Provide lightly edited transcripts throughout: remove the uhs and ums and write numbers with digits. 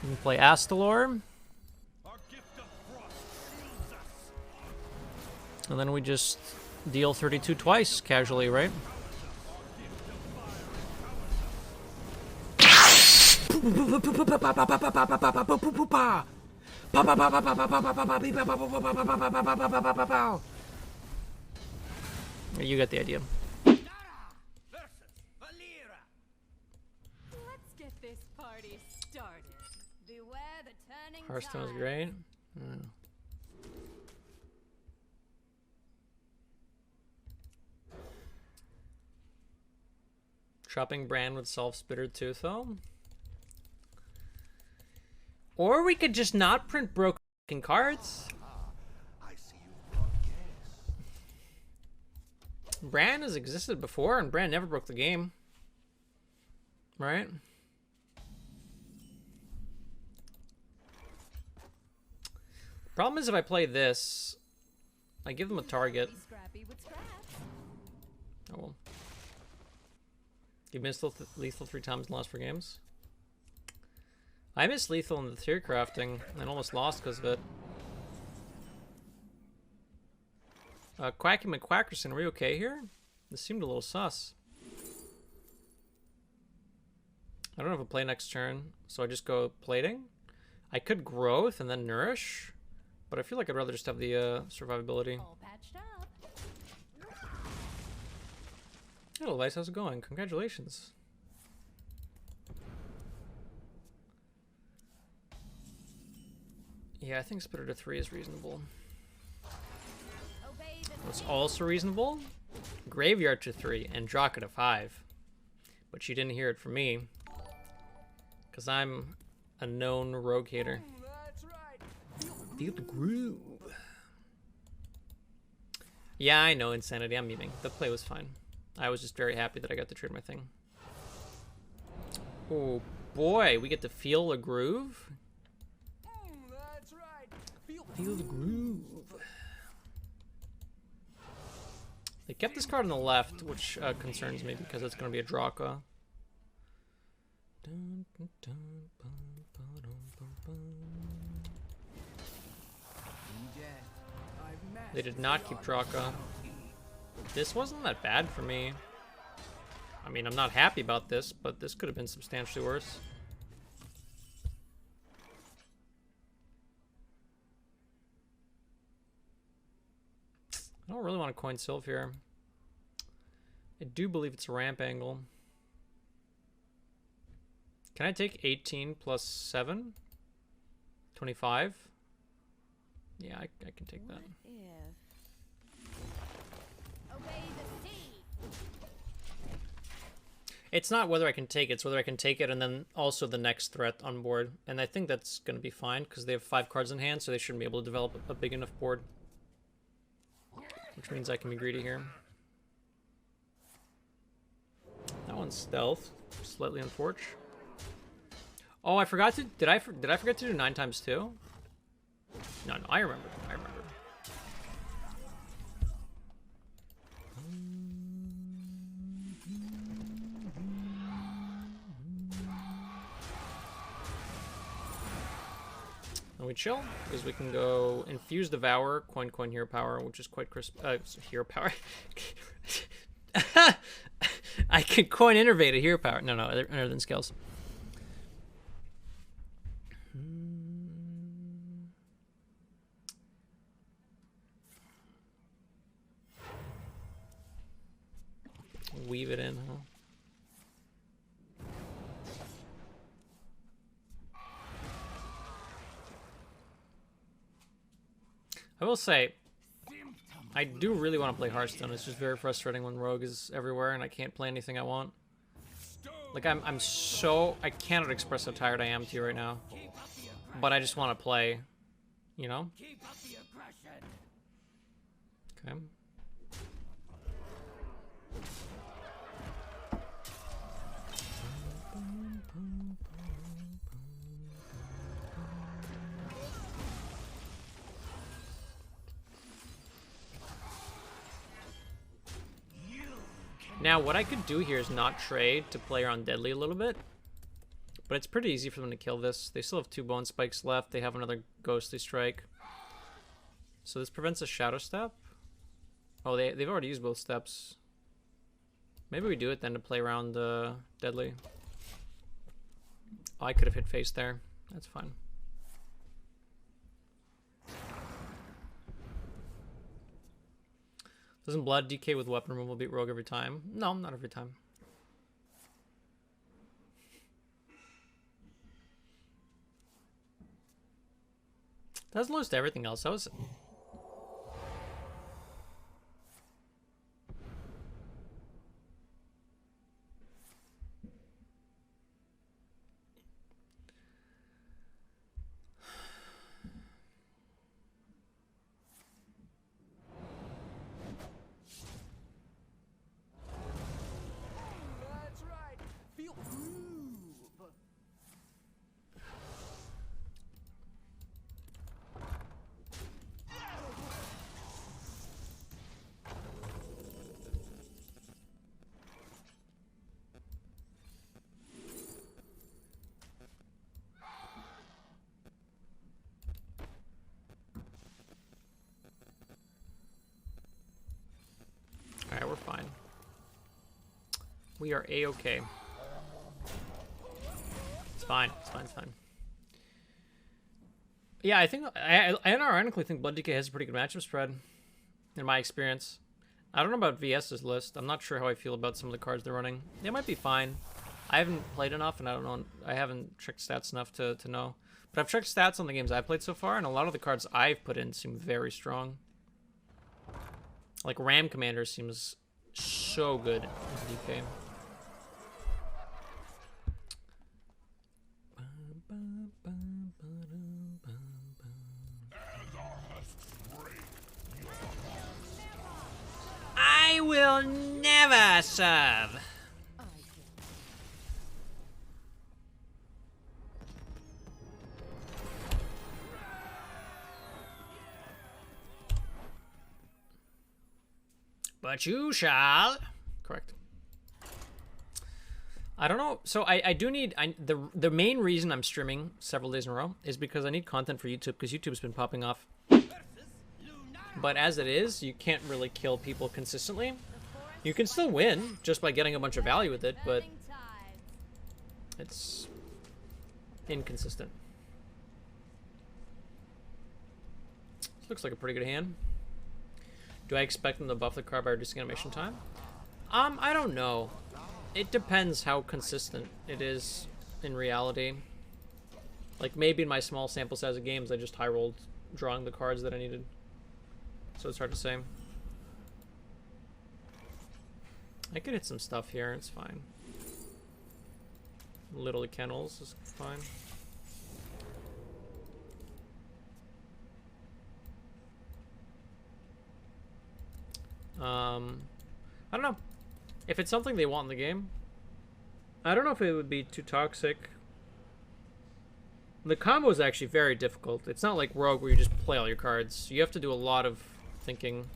can play Astalor. And then we just deal 32 twice, casually, right? You get the idea. Let's get this party started. Beware the turning Hearthstone is tide. great. Chopping Brann with Self-Spittered Tooth, though. Or we could just not print broken cards. Brann has existed before, and Brann never broke the game. Right? Problem is if I play this, I give them a target. Oh well. You missed lethal 3 times and lost 4 games. I missed lethal in the tier crafting and almost lost because of it. Quacky McQuackerson, are we okay here? This seemed a little sus. I don't have a play next turn, so I just go plating. I could growth and then nourish, but I feel like I'd rather just have the survivability. All patched up. Hello, Vice, how's it going? Congratulations. Yeah, I think Spitter to 3 is reasonable. What's also reasonable? Graveyard to 3 and Draka to 5. But you didn't hear it from me. Because I'm a known rogue hater. Feel the groove. Yeah, I know, Insanity. I'm memeing. The play was fine. I was just very happy that I got to trade my thing. Oh boy, we get to feel the groove. Feel the groove. They kept this card on the left, which concerns me because it's going to be a Draka. They did not keep Draka. This wasn't that bad for me. I mean, I'm not happy about this, but this could have been substantially worse. I don't really want to coin Sylph here. I do believe it's a ramp angle. Can I take 18 plus 7? 25? Yeah, I can take that. It's not whether I can take it, it's whether I can take it and then also the next threat on board. And I think that's going to be fine because they have 5 cards in hand, so they shouldn't be able to develop a big enough board. Which means I can be greedy here. That one's stealth, slightly unfortunate. Oh, I forgot to. Did I forget to do 9 times 2? No, I remember. I remember. And we chill, because we can go Infuse Devour, coin Hero Power, which is quite crisp. Hero Power. I can coin Innervate a Hero Power. No, other than Scales. Weave it in, huh? I will say, I do really want to play Hearthstone. It's just very frustrating when Rogue is everywhere and I can't play anything I want. Like, I cannot express how tired I am to you right now. But I just want to play, you know? Okay. Now, what I could do here is not trade to play around Deadly a little bit. But it's pretty easy for them to kill this. They still have 2 bone spikes left. They have another ghostly strike. So this prevents a shadow step. Oh, they've already used both steps. Maybe we do it then to play around deadly. Oh, I could have hit face there. That's fine. Doesn't blood DK with weapon removal beat rogue every time? No, not every time. That's most everything else. That was... That's right. Feel groove. Alright, we're fine. We are A-okay. It's fine. It's fine. It's fine. Yeah, I think I unironically think Blood DK has a pretty good matchup spread, in my experience. I don't know about VS's list. I'm not sure how I feel about some of the cards they're running. They might be fine. I haven't played enough, and I don't know. I haven't checked stats enough to know. But I've checked stats on the games I've played so far, and a lot of the cards I've put in seem very strong. Like Ram Commander seems so good as DK. I will never serve. But you shall. Correct. I don't know. So I do need... the main reason I'm streaming several days in a row is because I need content for YouTube, because YouTube's been popping off. But as it is, you can't really kill people consistently. You can still win just by getting a bunch of value with it, but it's inconsistent. This looks like a pretty good hand. Do I expect them to buff the card by reducing animation time? I don't know. It depends how consistent it is in reality. Like, maybe in my small sample size of games, I just high rolled drawing the cards that I needed. So it's hard to say. I could hit some stuff here, it's fine. Little Kennels is fine. I don't know. If it's something they want in the game, I don't know if it would be too toxic. The combo is actually very difficult. It's not like Rogue where you just play all your cards. You have to do a lot of thinking.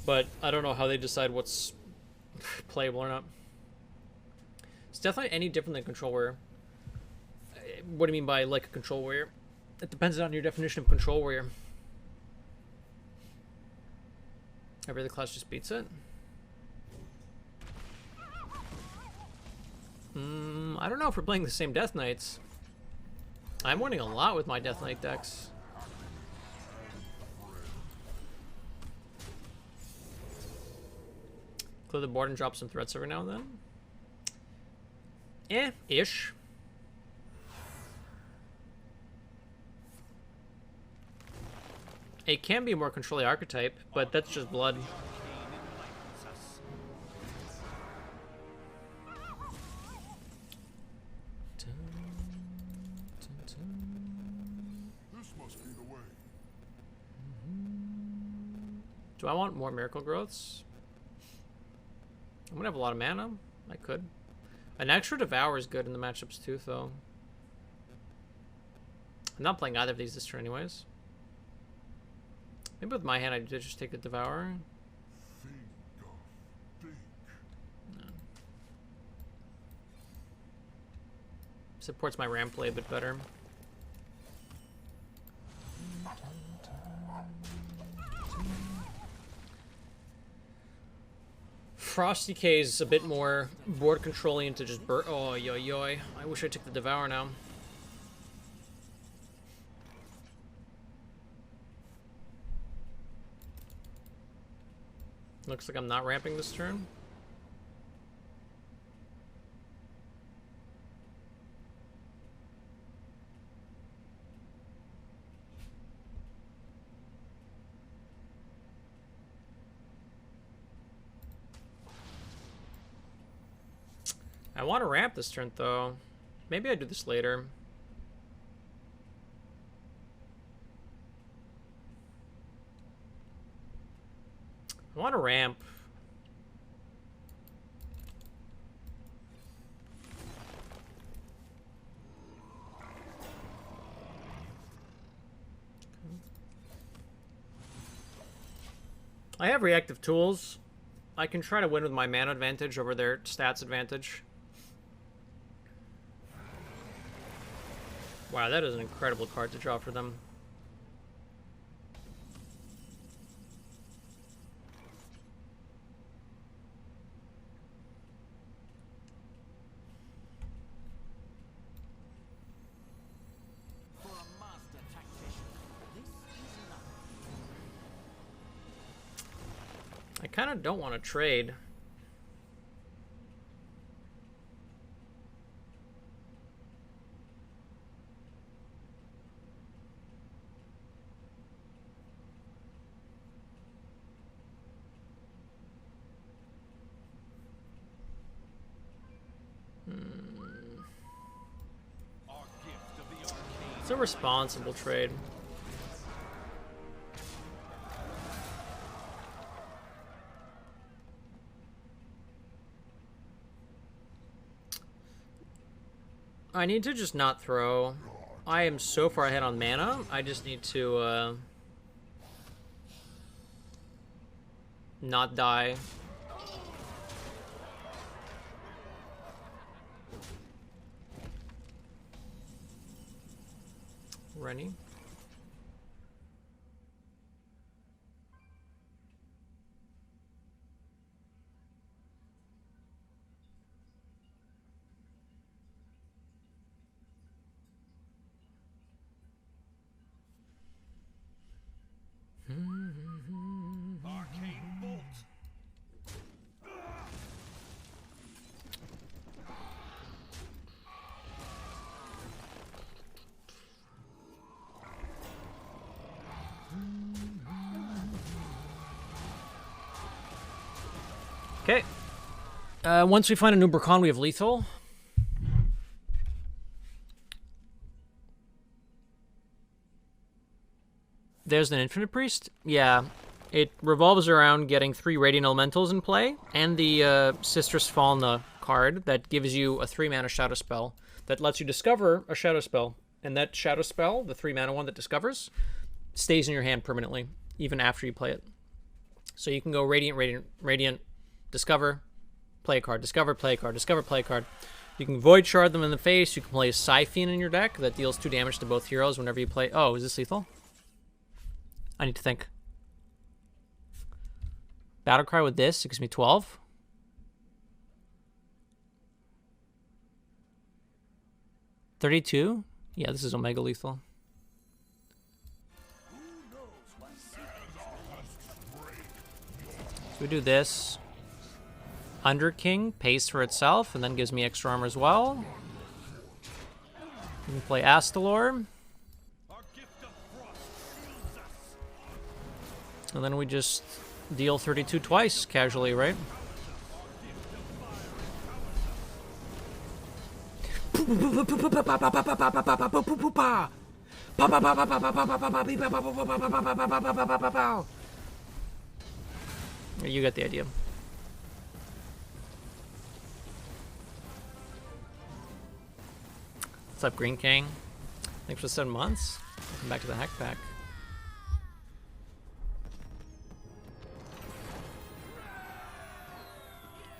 But I don't know how they decide what's playable or not. It's definitely any different than Control Warrior. What do you mean by like a Control Warrior? It depends on your definition of Control Warrior. Every other class just beats it. I don't know if we're playing the same Death Knights. I'm winning a lot with my Death Knight decks. Clear the board and drop some threats every now and then. Ish. It can be a more controlling archetype, but that's just blood. This must be the way. Do I want more Miracle Growths? I'm gonna have a lot of mana. I could. An extra Devour is good in the matchups too, though. I'm not playing either of these this turn anyways. Maybe with my hand I did just take the Devour. Think of think. No. Supports my ramp play a bit better. Frosty K is a bit more board controlling to just burn. Oh, yo, yo. I wish I took the Devour now. Looks like I'm not ramping this turn. I want to ramp this turn, though. Maybe I do this later. I want to ramp. I have reactive tools. I can try to win with my mana advantage over their stats advantage. Wow, that is an incredible card to draw for them. I kind of don't want to trade. It's a responsible trade. I need to just not throw. I am so far ahead on mana. I just need to not die. Rennie. Arcane bolt. Okay. Once we find Anub'Rekhan, we have lethal. There's an Infinite Priest? Yeah. It revolves around getting 3 Radiant Elementals in play, and the Sistress Falna card that gives you a 3-mana Shadow Spell that lets you discover a Shadow Spell. And that Shadow Spell, the 3-mana one that discovers, stays in your hand permanently, even after you play it. So you can go Radiant, Radiant, Radiant, discover, play a card, discover, play a card, discover, play a card. You can Void Shard them in the face. You can play a Siphon in your deck that deals 2 damage to both heroes whenever you play. Oh, is this lethal? I need to think. Battlecry with this, it gives me 12. $32? Yeah, this is Omega lethal. So we do this. Under King pays for itself and then gives me extra armor as well. We can play Astalor. And then we just deal 32 twice casually, right? You get the idea. What's up, Green King? Thanks for 7 months. Welcome back to the Hack Pack.